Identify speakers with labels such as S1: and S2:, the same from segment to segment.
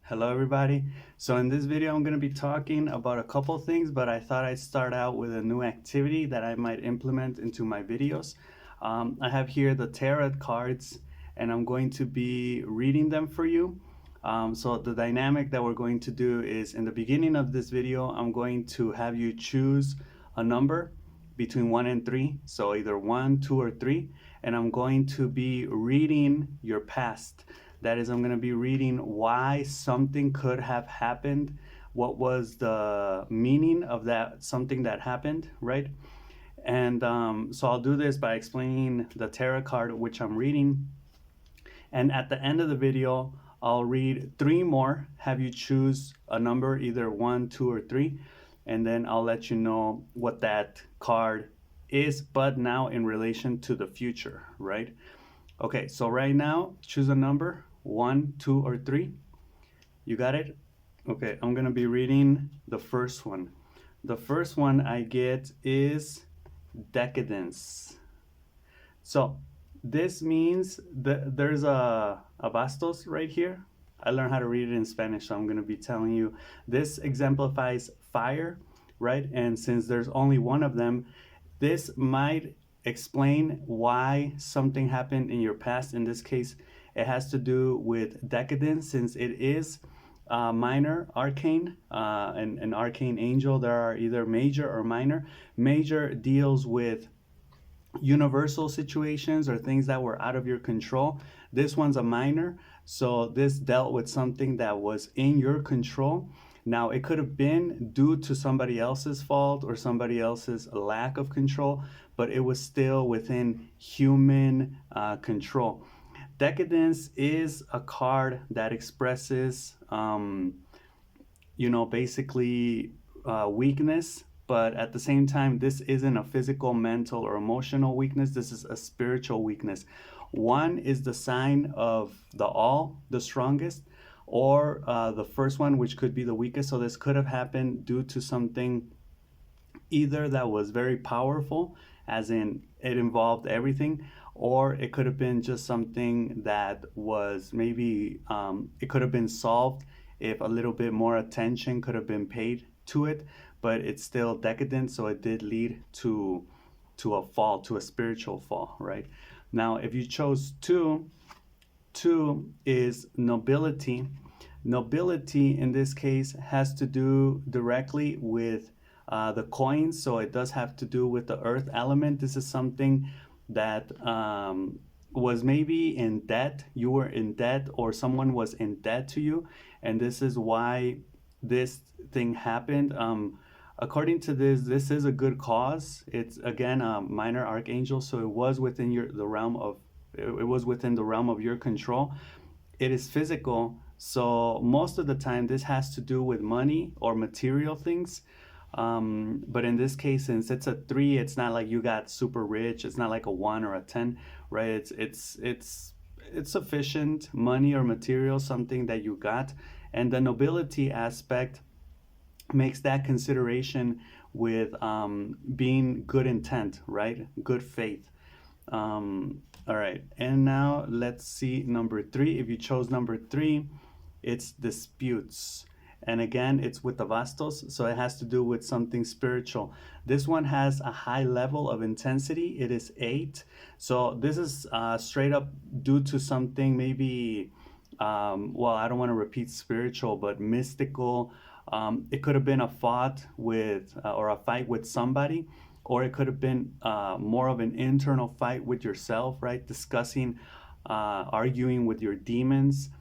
S1: Hello everybody. So in this video I'm going to be talking about a couple things, but I thought I'd start out with a new activity that I might implement into my videos. I have here the tarot cards and I'm going to be reading them for you. So the dynamic that we're going to do is in the beginning of this video I'm going to have you choose a number between 1 and 3, so either 1, 2, or 3, and I'm going to be reading your past. That is, I'm going to be reading why something could have happened, what was the meaning of that something that happened, right? And so I'll do this by explaining the tarot card which I'm reading, and at the end of the video I'll read 3 more, have you choose a number, either 1, 2, or 3, and then I'll let you know what that card is, but now in relation to the future, right? Okay, so right now, choose a number, 1, 2, or 3. You got it? Okay, I'm gonna be reading the first one. The first one I get is decadence. So this means that there's a bastos right here. I learned how to read it in Spanish, so I'm going to be telling you this exemplifies fire, right? And since there's only one of them, this might explain why something happened in your past. In this case, it has to do with decadence, since it is minor arcane, an arcane angel. There are either major or minor. Major deals with universal situations or things that were out of your control. This one's a minor, so this dealt with something that was in your control. Now, it could have been due to somebody else's fault or somebody else's lack of control, but it was still within human control. Decadence is a card that expresses, basically weakness, but at the same time, this isn't a physical, mental, or emotional weakness. This is a spiritual weakness. One is the sign of the all, the strongest, or the first one, which could be the weakest. So this could have happened due to something either that was very powerful, as in it involved everything, or it could have been just something that was maybe, it could have been solved if a little bit more attention could have been paid to it, but it's still decadent, so it did lead to a fall, to a spiritual fall, right? Now, if you chose 2, 2 is nobility. Nobility in this case has to do directly with the coins, so it does have to do with the earth element. This is something that was maybe in debt. You were in debt, or someone was in debt to you, and this is why this thing happened. According to this is a good cause. It's again a minor archangel, so it was within the realm of your control. It is physical, so most of the time this has to do with money or material things. But in this case, since it's a 3, it's not like you got super rich. It's not like a 1 or a 10, right? It's sufficient money or material, something that you got, and the nobility aspect makes that consideration with being good intent, right? Good faith. All right, and now let's see number 3. If you chose number 3, it's disputes. And again, it's with the bastos, so it has to do with something spiritual. This one has a high level of intensity. It is 8. So this is straight up due to something maybe, well, I don't want to repeat spiritual, but mystical. It could have been a fight with somebody, or it could have been more of an internal fight with yourself, right? Discussing, arguing with your demons.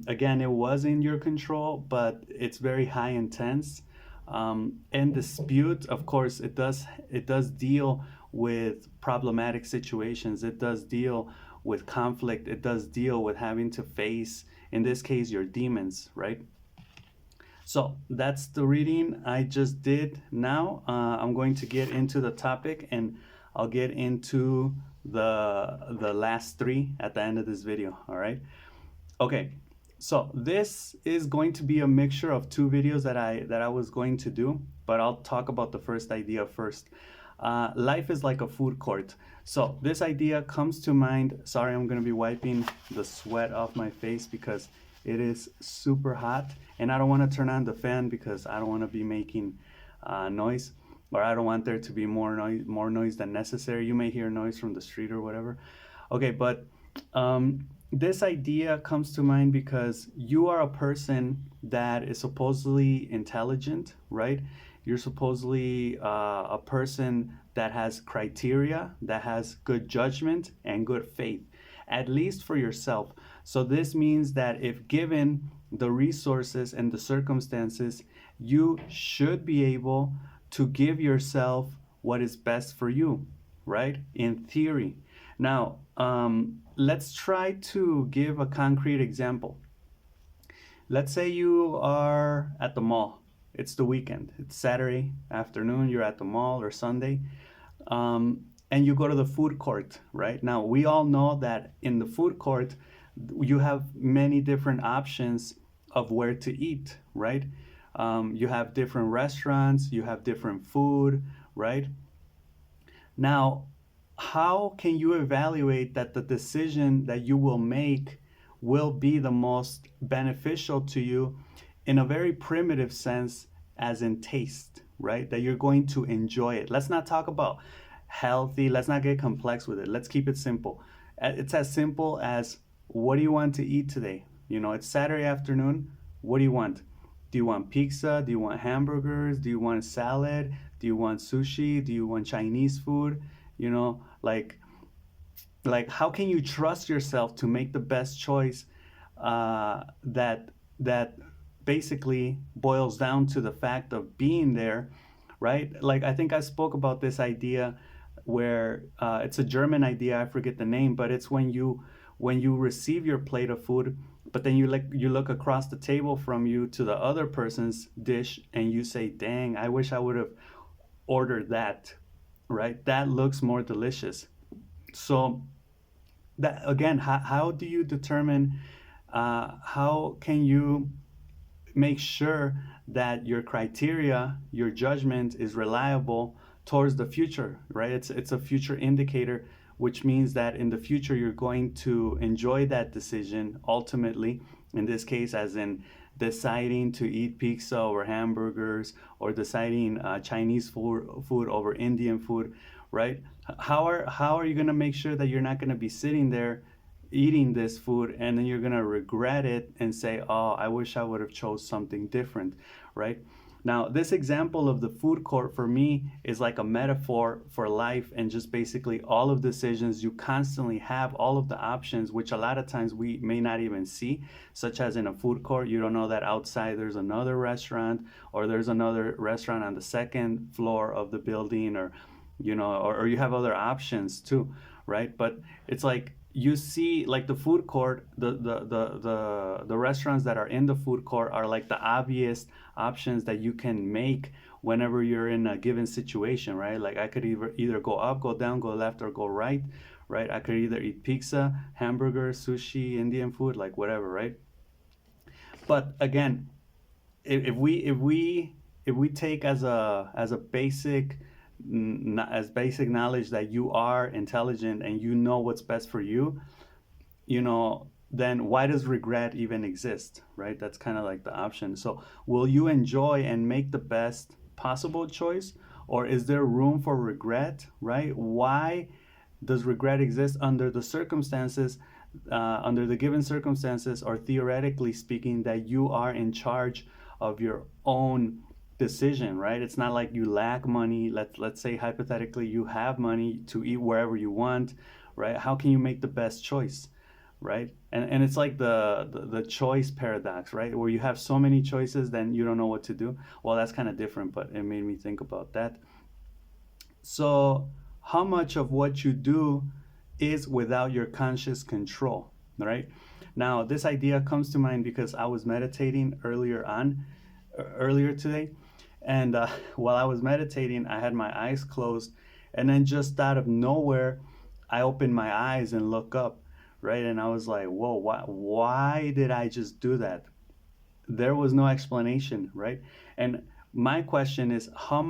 S1: Again, it was in your control, but it's very high intense. And dispute, of course, it does deal with problematic situations. It does deal with conflict. It does deal with having to face, in this case, your demons, right? So that's the reading I just did. Now I'm going to get into the topic, and I'll get into the last 3 at the end of this video. All right. Okay, so this is going to be a mixture of 2 videos that I was going to do, but I'll talk about the first idea first. Life is like a food court. So this idea comes to mind. Sorry, I'm going to be wiping the sweat off my face because It is super hot, and I don't want to turn on the fan because I don't want to be making noise, or I don't want there to be more noise than necessary. You may hear noise from the street or whatever. Okay, but this idea comes to mind because you are a person that is supposedly intelligent, right? You're supposedly a person that has criteria, that has good judgment and good faith, at least for yourself. So this means that if given the resources and the circumstances, you should be able to give yourself what is best for you, right? In theory. Now, let's try to give a concrete example. Let's say you are at the mall. It's the weekend. It's Saturday afternoon. You're at the mall or Sunday, um, and you go to the food court. Right now, we all know that in the food court, you have many different options of where to eat. Right? You have different restaurants. You have different food. Right? Now, how can you evaluate that the decision that you will make will be the most beneficial to you in a very primitive sense, as in taste, right? That you're going to enjoy it. Let's not talk about healthy, let's not get complex with it. Let's keep it simple. It's as simple as, what do you want to eat today? You know, it's Saturday afternoon. What do you want? Do you want pizza? Do you want hamburgers? Do you want salad? Do you want sushi? Do you want Chinese food? You know, how can you trust yourself to make the best choice, that basically boils down to the fact of being there, right? Like, I think I spoke about this idea where it's a German idea. I forget the name, but it's when you receive your plate of food, but then you look across the table from you to the other person's dish, and you say, "Dang, I wish I would have ordered that." Right? That looks more delicious. So that again, how do you determine? How can you make sure that your criteria, your judgment is reliable towards the future, right? It's a future indicator, which means that in the future you're going to enjoy that decision ultimately. In this case, as in deciding to eat pizza over hamburgers, or deciding Chinese food over Indian food, right? How are you going to make sure that you're not going to be sitting there eating this food and then you're going to regret it and say, "Oh, I wish I would have chose something different," right? Now, this example of the food court for me is like a metaphor for life, and just basically all of decisions you constantly have, all of the options, which a lot of times we may not even see, such as in a food court, you don't know that outside there's another restaurant, or there's another restaurant on the second floor of the building, or or you have other options too, right? But it's like, you see, like the food court, the restaurants that are in the food court are like the obvious options that you can make whenever you're in a given situation, right? Like, I could either go up, go down, go left, or go right, right? I could either eat pizza, hamburger, sushi, Indian food, like whatever, right? But again, if we take as a basic knowledge that you are intelligent and you know what's best for you, then why does regret even exist, right? That's kind of like the option. So, will you enjoy and make the best possible choice, or is there room for regret, right? Why does regret exist under the circumstances, under the given circumstances, or theoretically speaking, that you are in charge of your own decision, right? It's not like you lack money. Let's say hypothetically you have money to eat wherever you want, right? How can you make the best choice, right? And it's like the choice paradox, right? Where you have so many choices, then you don't know what to do. Well, that's kind of different, but it made me think about that. So, how much of what you do is without your conscious control, right? Now, this idea comes to mind because I was meditating earlier today, and while I was meditating, I had my eyes closed, and then just out of nowhere, I opened my eyes and look up, right? And I was like, "Whoa, why did I just do that?" There was no explanation, right? And my question is, how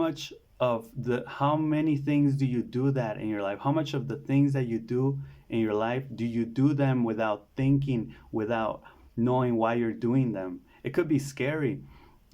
S1: many things do you do that in your life? How much of the things that you do in your life do you do them without thinking, without knowing why you're doing them. It could be scary.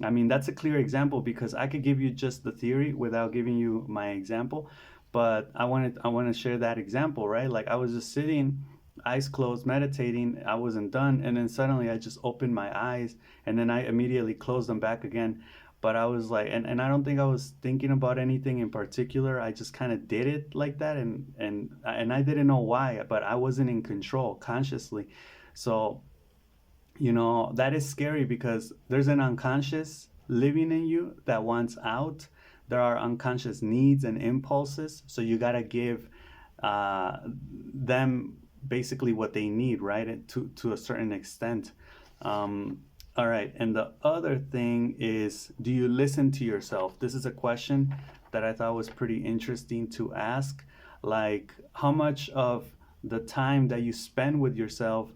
S1: I mean, that's a clear example because I could give you just the theory without giving you my example, but I want to share that example, right? Like I was just sitting, eyes closed, meditating. I wasn't done, and then suddenly I just opened my eyes, and then I immediately closed them back again. But I was like, and I don't think I was thinking about anything in particular. I just kind of did it like that, and I didn't know why, but I wasn't in control consciously. So that is scary because there's an unconscious living in you that wants out. There are unconscious needs and impulses, so you got to give them basically what they need, right? To a certain extent. All right, and the other thing is, do you listen to yourself? This is a question that I thought was pretty interesting to ask. Like, how much of the time that you spend with yourself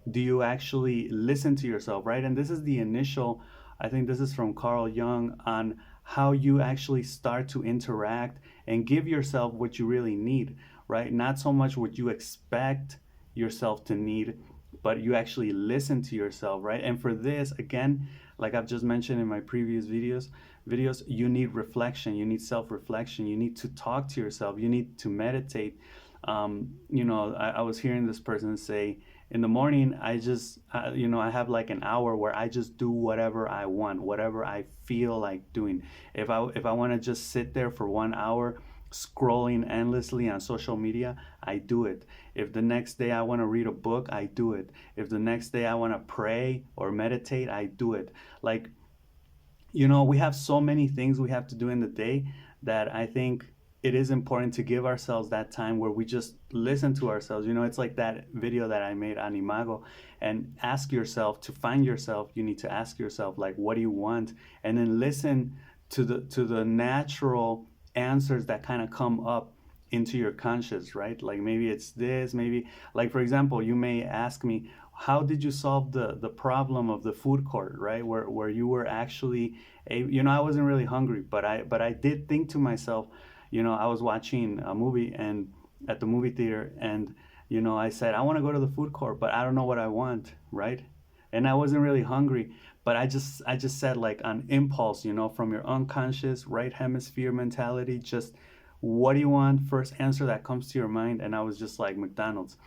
S1: do you actually listen to yourself, right? And this is the initial, I think this is from Carl Jung, on how you actually start to interact and give yourself what you really need, right? Not so much what you expect yourself to need, but you actually listen to yourself, right? And for this, again, like I've just mentioned in my previous videos, you need reflection, you need self-reflection, you need to talk to yourself, you need to meditate. I was hearing this person say, in the morning, I have like an hour where I just do whatever I want, whatever I feel like doing. If I want to just sit there for 1 hour scrolling endlessly on social media, I do it. If the next day I want to read a book, I do it. If the next day I want to pray or meditate, I do it. Like, we have so many things we have to do in the day that I think it is important to give ourselves that time where we just listen to ourselves. It's like that video that I made on Imago, and ask yourself, to find yourself, you need to ask yourself, like, what do you want? And then listen to the natural answers that kind of come up into your conscious, right? Like maybe it's this, maybe, like, for example, you may ask me, how did you solve the problem of the food court, right? Where you were actually I wasn't really hungry, but I did think to myself, I was watching a movie and at the movie theater, and I said I want to go to the food court, but I don't know what I want, right? And I wasn't really hungry, but I just said, like, on impulse, from your unconscious right hemisphere mentality, just what do you want? First answer that comes to your mind, and I was just like, McDonald's,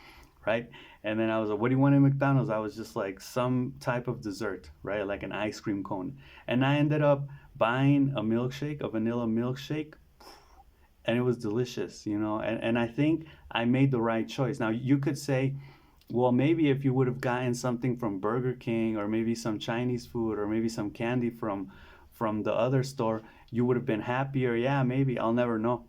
S1: right? And then I was like, what do you want in McDonald's? I was just like, some type of dessert, right? Like an ice cream cone. And I ended up buying a milkshake, a vanilla milkshake, and it was delicious, and I think I made the right choice. Now you could say, well, maybe if you would have gotten something from Burger King, or maybe some Chinese food, or maybe some candy from the other store, you would have been happier. Yeah, maybe, I'll never know,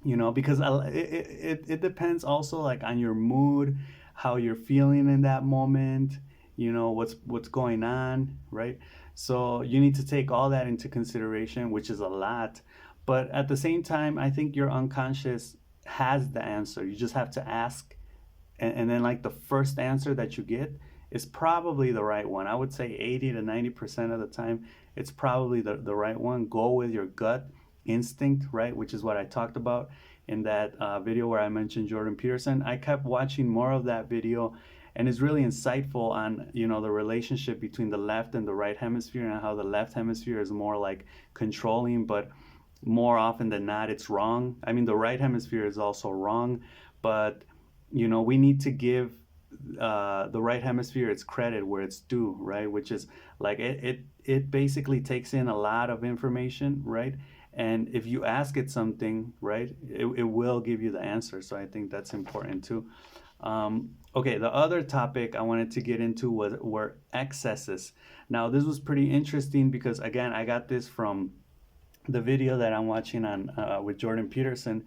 S1: because it depends also, like, on your mood, how you're feeling in that moment, what's going on, right? So you need to take all that into consideration, which is a lot. But at the same time, I think your unconscious has the answer. You just have to ask, and then, like, the first answer that you get is probably the right one. I would say 80 to 90% of the time, it's probably the right one. Go with your gut instinct, right? Which is what I talked about in that video where I mentioned Jordan Peterson. I kept watching more of that video, and it's really insightful on, the relationship between the left and the right hemisphere, and how the left hemisphere is more like controlling, but more often than not, it's wrong. I mean, the right hemisphere is also wrong, but we need to give the right hemisphere its credit where it's due, right? Which is, like, it basically takes in a lot of information, right? And if you ask it something, right, it will give you the answer. So I think that's important too. Okay, the other topic I wanted to get into were excesses. Now, this was pretty interesting because, again, I got this from the video that I'm watching on with Jordan Peterson,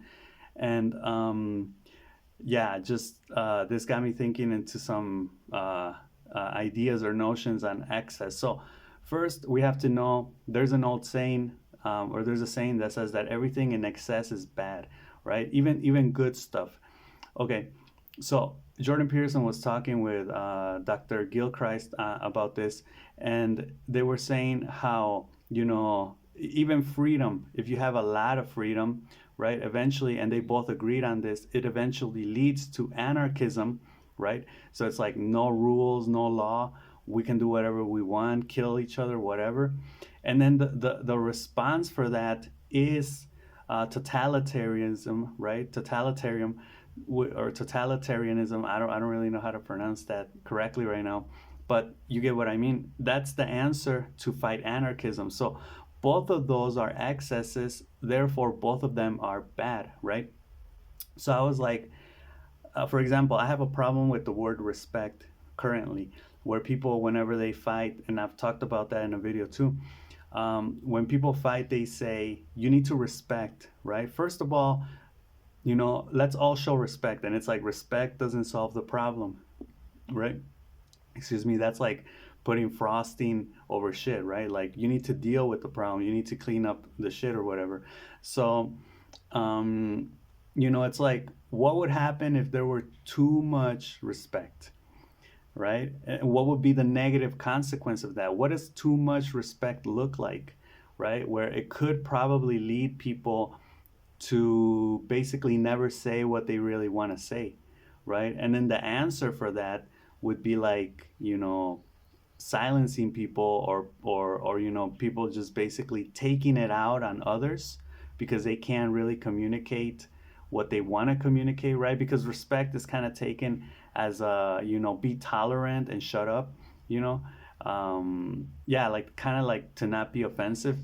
S1: and yeah, just this got me thinking into some ideas or notions on excess. So first, we have to know there's an old saying, or there's a saying that says that everything in excess is bad, right? Even good stuff. Okay, so Jordan Peterson was talking with Dr. Gilchrist about this, and they were saying how, even freedom, if you have a lot of freedom, right, eventually, and they both agreed on this, it eventually leads to anarchism, right? So it's like no rules, no law, we can do whatever we want, kill each other, whatever. And then the response for that is totalitarianism, right? Or totalitarianism. I don't really know how to pronounce that correctly right now, but you get what I mean. That's the answer to fight anarchism. So both of those are excesses, therefore both of them are bad, right? So I was like, for example, I have a problem with the word respect currently, where people, whenever they fight, and I've talked about that in a video too, when people fight, they say, you need to respect, right? First of all, let's all show respect. And it's like, respect doesn't solve the problem, right? Excuse me, that's like putting frosting over shit, right? Like, you need to deal with the problem, you need to clean up the shit or whatever. So, um, it's like, what would happen if there were too much respect, right? And what would be the negative consequence of that? What does too much respect look like, right? Where it could probably lead people to basically never say what they really want to say, right? And then the answer for that would be like, silencing people, or people just basically taking it out on others because they can't really communicate what they want to communicate, right? Because respect is kind of taken as a, be tolerant and shut up, you know yeah, like kind of like to not be offensive.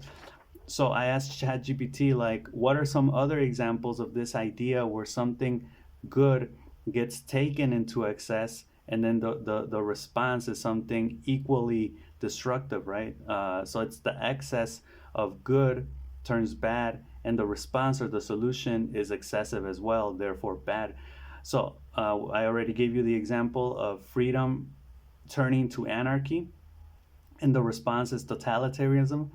S1: So I asked ChatGPT, like, what are some other examples of this idea where something good gets taken into excess, and then the response is something equally destructive, right? So it's the excess of good turns bad, and the response or the solution is excessive as well, therefore bad. So I already gave you the example of freedom turning to anarchy, and the response is totalitarianism.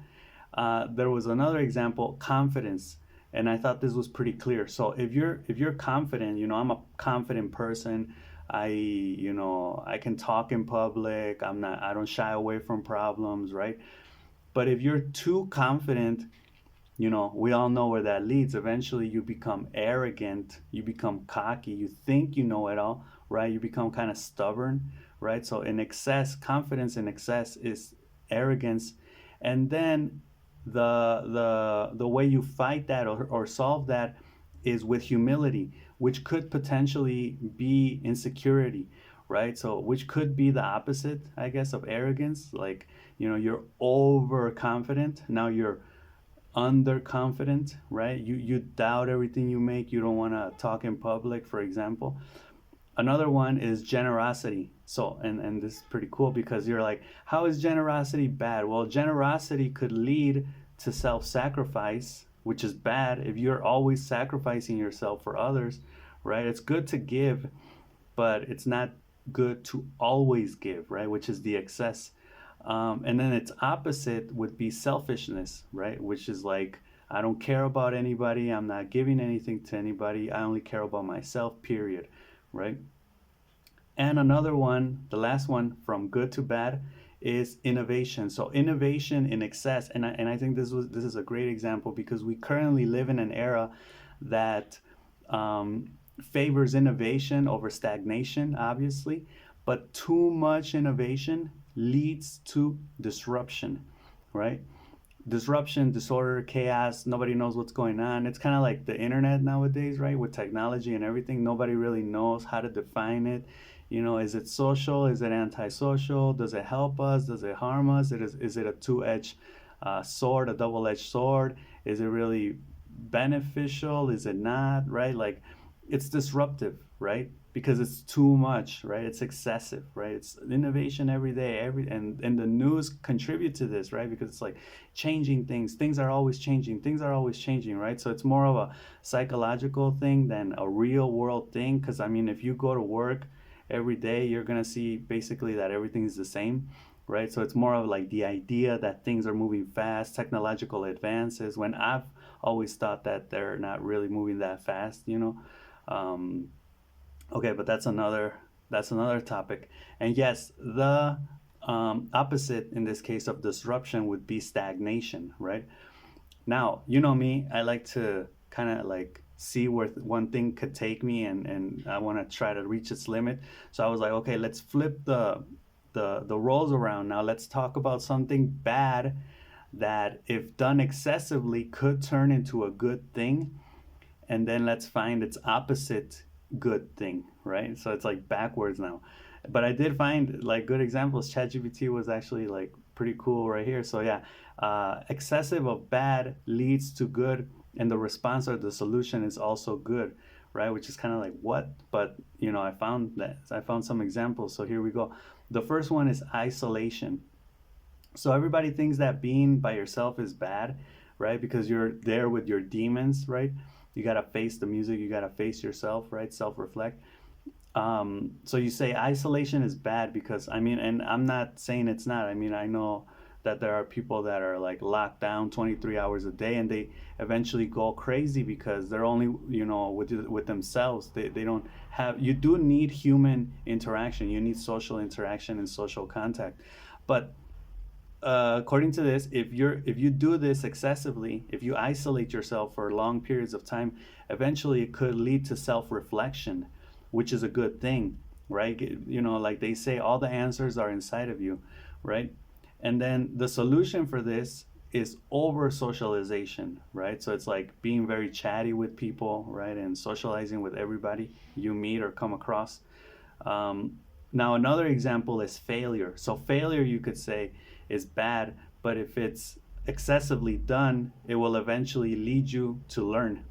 S1: There was another example, confidence, and I thought this was pretty clear. So if you're confident, I'm a confident person. I can talk in public. I don't shy away from problems, right? But if you're too confident, we all know where that leads. Eventually, you become arrogant, you become cocky, you think you know it all, right? You become kind of stubborn, right? So, in excess, confidence in excess is arrogance. And then the way you fight that, or solve that, is with humility, which could potentially be insecurity, right? So, which could be the opposite, I guess, of arrogance. Like, you're overconfident. Now you're underconfident, right? You doubt everything you make. You don't want to talk in public, for example. Another one is generosity. So, and this is pretty cool, because you're like, how is generosity bad? Well, generosity could lead to self-sacrifice, which is bad if you're always sacrificing yourself for others, right? It's good to give, but it's not good to always give, right? Which is the excess. And then its opposite would be selfishness, right? Which is like, I don't care about anybody. I'm not giving anything to anybody. I only care about myself, period, right? And another one, the last one, from good to bad, is innovation. So innovation in excess, and I think this is a great example, because we currently live in an era that favors innovation over stagnation, obviously, but too much innovation leads to disruption, right? Disruption, disorder, chaos, nobody knows what's going on. It's kind of like the internet nowadays, right? With technology and everything, nobody really knows how to define it. Is it social? Is it antisocial? Does it help us? Does it harm us? Is it a two-edged sword, a double-edged sword? Is it really beneficial? Is it not, right? Like, it's disruptive, right? Because it's too much, right? It's excessive, right? It's innovation every day, and the news contribute to this, right? Because it's like changing things. Things are always changing. Things are always changing, right? So it's more of a psychological thing than a real world thing. Because I mean, if you go to work every day, you're gonna see basically that everything is the same, right? So it's more of like the idea that things are moving fast, technological advances, when I've always thought that they're not really moving that fast. Um, okay, but that's another topic. And yes, the opposite in this case of disruption would be stagnation, right? Now, you know me, I like to kind of like see where one thing could take me, and I want to try to reach its limit. So I was like, okay, let's flip the roles around. Now let's talk about something bad that, if done excessively, could turn into a good thing, and then let's find its opposite good thing, right? So it's like backwards now. But I did find like good examples. ChatGPT was actually like pretty cool right here. So yeah, excessive of bad leads to good, and the response or the solution is also good, right? Which is kind of like what? But I found some examples. So here we go. The first one is isolation. So everybody thinks that being by yourself is bad, right? Because you're there with your demons, right? You gotta face the music, you gotta face yourself, right? Self reflect. So you say isolation is bad because, I mean, and I'm not saying it's not. I mean, I know that there are people that are like locked down 23 hours a day, and they eventually go crazy because they're only, with themselves. They don't have, you do need human interaction. You need social interaction and social contact. But according to this, if you do this excessively, if you isolate yourself for long periods of time, eventually it could lead to self-reflection, which is a good thing, right? Like they say, all the answers are inside of you, right? And then the solution for this is over socialization, right? So it's like being very chatty with people, right? And socializing with everybody you meet or come across. Now, another example is failure. So, failure, you could say, is bad, but if it's excessively done, it will eventually lead you to learn,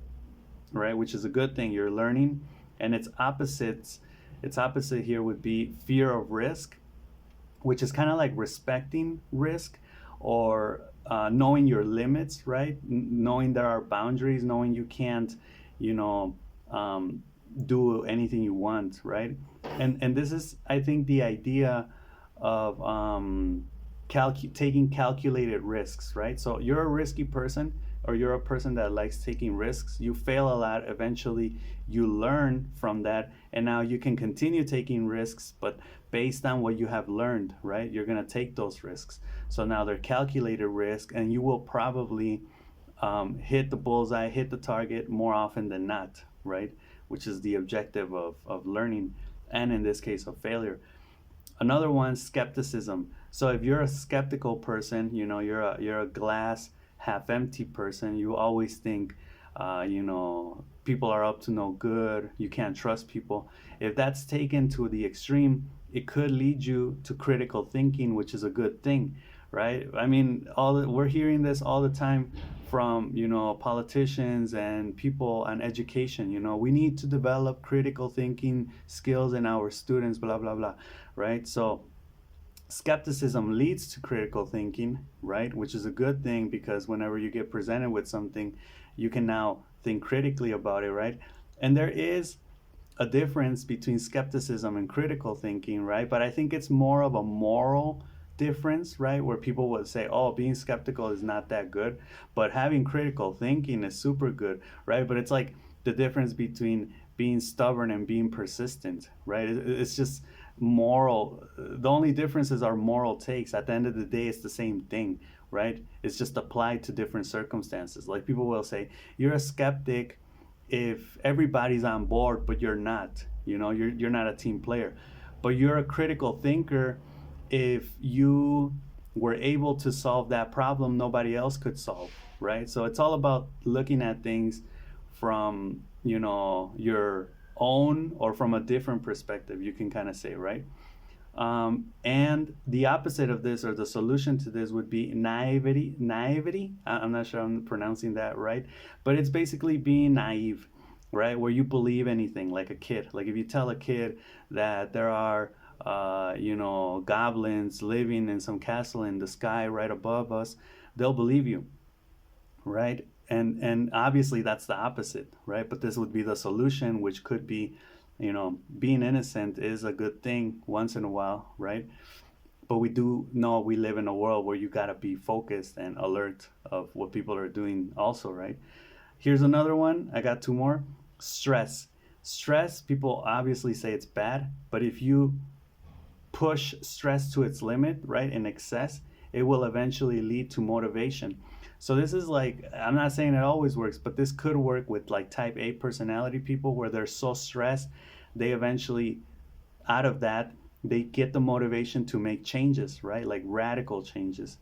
S1: right? Which is a good thing. You're learning, and its opposite here would be fear of risk, which is kind of like respecting risk, or knowing your limits, right? Knowing there are boundaries, knowing you can't, you know, um, do anything you want, right? And this is, I think, the idea of taking calculated risks, right? So you're a risky person, or you're a person that likes taking risks. You fail a lot. Eventually, you learn from that, and now you can continue taking risks, but based on what you have learned, right? You're gonna take those risks. So now they're calculated risk, and you will probably hit the bullseye, hit the target more often than not, right? Which is the objective of learning, and in this case, of failure. Another one, skepticism. So if you're a skeptical person, you're a glass half empty person. You always think, people are up to no good. You can't trust people. If that's taken to the extreme, it could lead you to critical thinking, which is a good thing, right? I mean, we're hearing this all the time from politicians and people on education. We need to develop critical thinking skills in our students, blah blah blah, right? So skepticism leads to critical thinking, right? Which is a good thing, because whenever you get presented with something, you can now think critically about it, right? And there is a difference between skepticism and critical thinking, right? But I think it's more of a moral difference, right? Where people would say, oh, being skeptical is not that good, but having critical thinking is super good, right? But it's like the difference between being stubborn and being persistent, right? It's just moral. The only differences are moral takes. At the end of the day, it's the same thing, right? It's just applied to different circumstances. Like people will say, you're a skeptic if everybody's on board, but you're not. You're not a team player. But you're a critical thinker if you were able to solve that problem nobody else could solve, right? So it's all about looking at things from, your own, or from a different perspective, you can kind of say, right? And the opposite of this, or the solution to this, would be naivety. Naivety. I'm not sure I'm pronouncing that right, but it's basically being naive, right? Where you believe anything, like a kid. Like if you tell a kid that there are, goblins living in some castle in the sky right above us, they'll believe you, right? And obviously that's the opposite, right? But this would be the solution, which could be, being innocent is a good thing once in a while, right? But we do know we live in a world where you gotta be focused and alert of what people are doing also, right? Here's another one. I got two more. Stress. Stress, people obviously say it's bad, but if you push stress to its limit, right, in excess, it will eventually lead to motivation. So this is like, I'm not saying it always works, but this could work with like type A personality people, where they're so stressed, they eventually, out of that, they get the motivation to make changes, right? Like radical changes.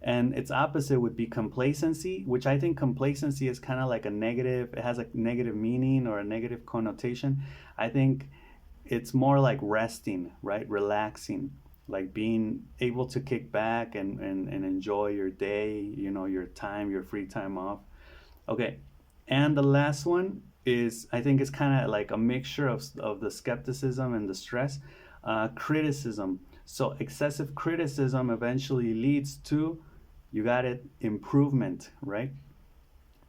S1: And its opposite would be complacency, which I think complacency is kind of like a negative, it has a negative meaning or a negative connotation. I think it's more like resting, right? Relaxing, like being able to kick back and enjoy your day, you know, your time, your free time off. Okay. And the last one is, I think it's kind of like a mixture of the skepticism and the stress, criticism. So excessive criticism eventually leads to, you got it, improvement, right?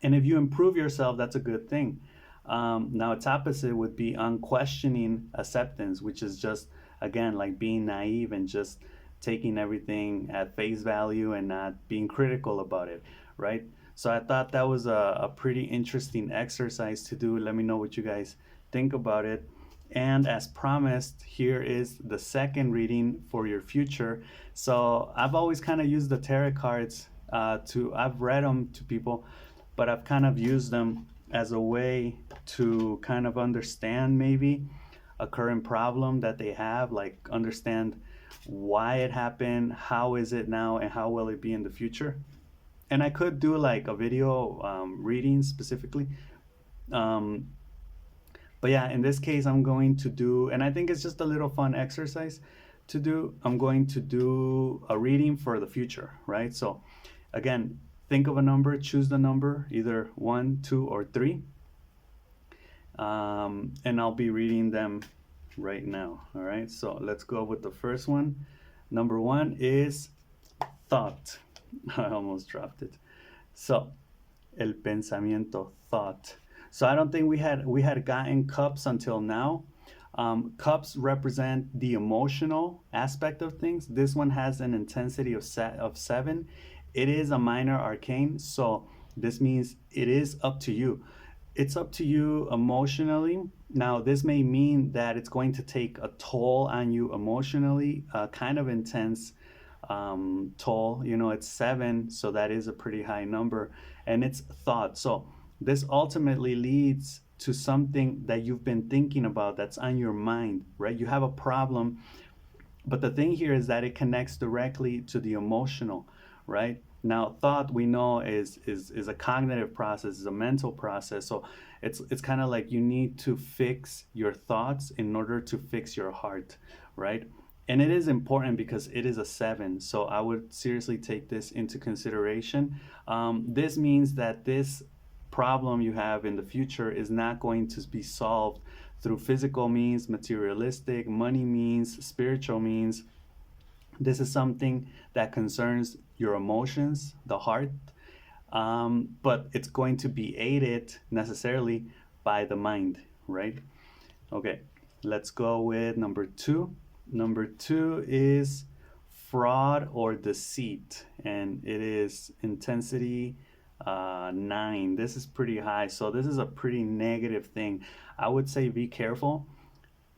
S1: And if you improve yourself, that's a good thing. Now, its opposite would be unquestioning acceptance, which is just, again, like being naive and just taking everything at face value and not being critical about it, right? So I thought that was a pretty interesting exercise to do. Let me know what you guys think about it. And as promised, here is the second reading for your future. So I've always kind of used the tarot cards I've read them to people, but I've kind of used them as a way to kind of understand maybe a current problem that they have, like understand why it happened, how is it now, and how will it be in the future. And I could do like a video reading specifically. Um, but yeah, in this case, I'm going to do, and I think it's just a little fun exercise to do. I'm going to do a reading for the future, right? So again, think of a number, choose the number, either one, two, or three. And I'll be reading them right now. All right, so let's go with the first one. Number one is thought. I almost dropped it. So, el pensamiento, thought. So I don't think we had gotten cups until now. Cups represent the emotional aspect of things. This one has an intensity of 7. It is a minor arcane, so this means it is up to you. It's up to you emotionally. Now, this may mean that it's going to take a toll on you emotionally, kind of intense toll. You know, it's 7, so that is a pretty high number, and it's thought. So this ultimately leads to something that you've been thinking about that's on your mind, right? You have a problem, but the thing here is that it connects directly to the emotional, right? Now, thought we know is a cognitive process, is a mental process. So it's kind of like you need to fix your thoughts in order to fix your heart, right? And it is important because it is a 7. So I would seriously take this into consideration. This means that this problem you have in the future is not going to be solved through physical means, materialistic, money means, spiritual means. This is something that concerns your emotions, the heart, but it's going to be aided necessarily by the mind, right? Okay, let's go with number 2. Number 2 is fraud or deceit, and it is intensity 9. This is pretty high, so this is a pretty negative thing. I would say be careful.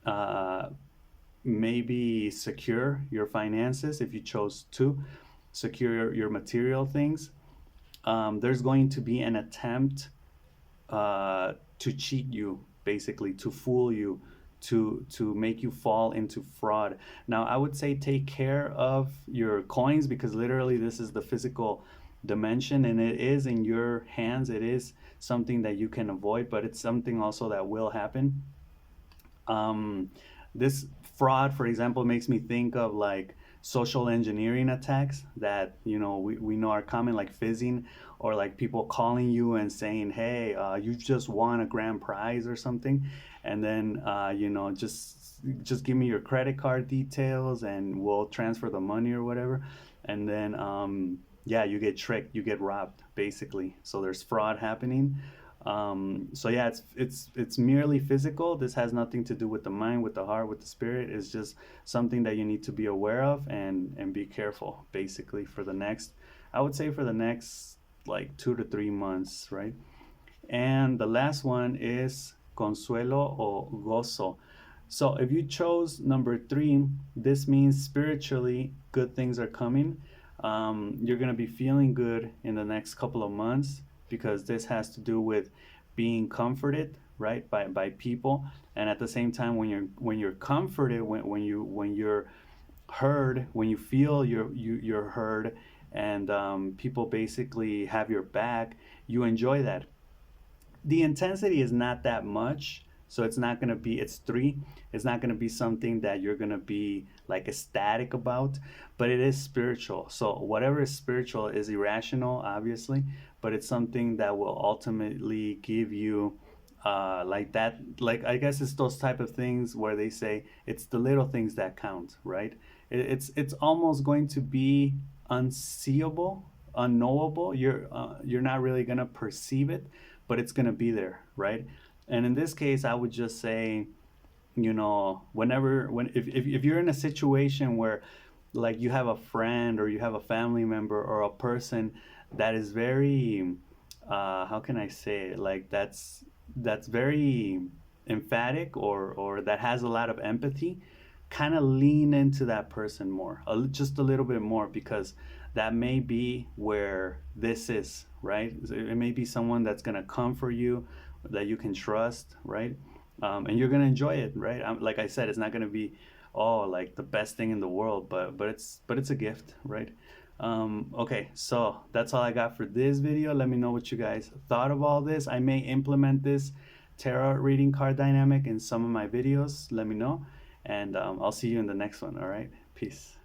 S1: Uh, Maybe secure your finances if you chose to secure your material things. There's going to be an attempt to cheat you, basically to fool you, to make you fall into fraud. Now, I would say take care of your coins because literally this is the physical dimension and it is in your hands. It is something that you can avoid, but it's something also that will happen. This fraud, for example, makes me think of like social engineering attacks that we know are common, like phishing, or like people calling you and saying, "Hey, you just won a grand prize or something," and then just give me your credit card details and we'll transfer the money or whatever, and then yeah, you get tricked, you get robbed, basically. So there's fraud happening. So yeah, it's merely physical. This has nothing to do with the mind, with the heart, with the spirit. It's just something that you need to be aware of and be careful, basically, for the next, I would say for the next like 2 to 3 months, right? And the last one is consuelo or gozo. So if you chose number 3, this means spiritually good things are coming. You're going to be feeling good in the next couple of months because this has to do with being comforted right, by people. And at the same time, when you're comforted, when you're heard, when you feel you're heard, and people basically have your back, you enjoy that. The intensity is not that much, so it's not going to be, it's three, it's not going to be something that you're going to be like ecstatic about, but it is spiritual. So whatever is spiritual is irrational, obviously, but it's something that will ultimately give you like that, like I guess it's those type of things where they say it's the little things that count, right? It's almost going to be unseeable, unknowable. You're not really gonna perceive it, but it's gonna be there, right? And in this case, I would just say, whenever when if you're in a situation where like you have a friend or you have a family member or a person that is very how can I say it? Like that's very emphatic, or that has a lot of empathy, kind of lean into that person more, just a little bit more, because that may be where this is, right? It may be someone that's going to come for you, that you can trust, right? And you're going to enjoy it, right? Like I said, it's not going to be, oh, like the best thing in the world, but it's a gift, right? Okay, so that's all I got for this video. Let me know what you guys thought of all this. I may implement this tarot reading card dynamic in some of my videos. Let me know, and I'll see you in the next one. All right, peace.